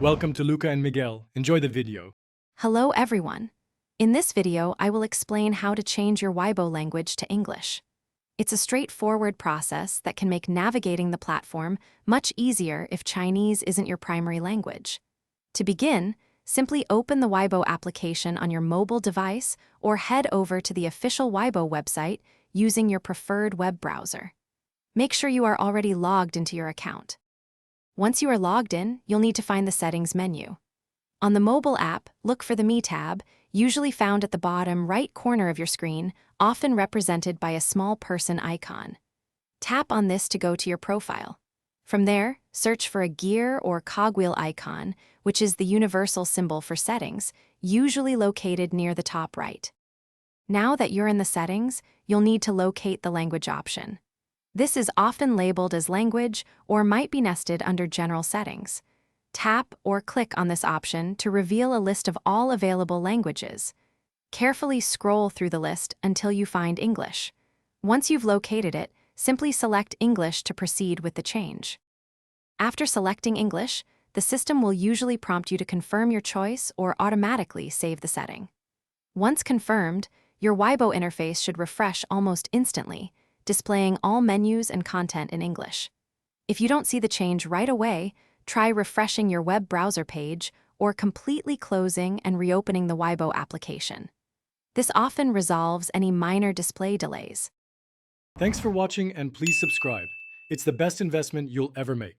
Welcome to Luca and Miguel. Enjoy the video. Hello everyone. In this video, I will explain how to change your Weibo language to English. It's a straightforward process that can make navigating the platform much easier if Chinese isn't your primary language. To begin, simply open the Weibo application on your mobile device or head over to the official Weibo website using your preferred web browser. Make sure you are already logged into your account. Once you are logged in, you'll need to find the Settings menu. On the mobile app, look for the Me tab, usually found at the bottom right corner of your screen, often represented by a small person icon. Tap on this to go to your profile. From there, search for a gear or cogwheel icon, which is the universal symbol for settings, usually located near the top right. Now that you're in the settings, you'll need to locate the language option. This is often labeled as language or might be nested under general settings. Tap or click on this option to reveal a list of all available languages. Carefully scroll through the list until you find English. Once you've located it, simply select English to proceed with the change. After selecting English, the system will usually prompt you to confirm your choice or automatically save the setting. Once confirmed, your Weibo interface should refresh almost instantly, displaying all menus and content in English. If you don't see the change right away, try refreshing your web browser page or completely closing and reopening the Weibo application. This often resolves any minor display delays. Thanks for watching and please subscribe. It's the best investment you'll ever make.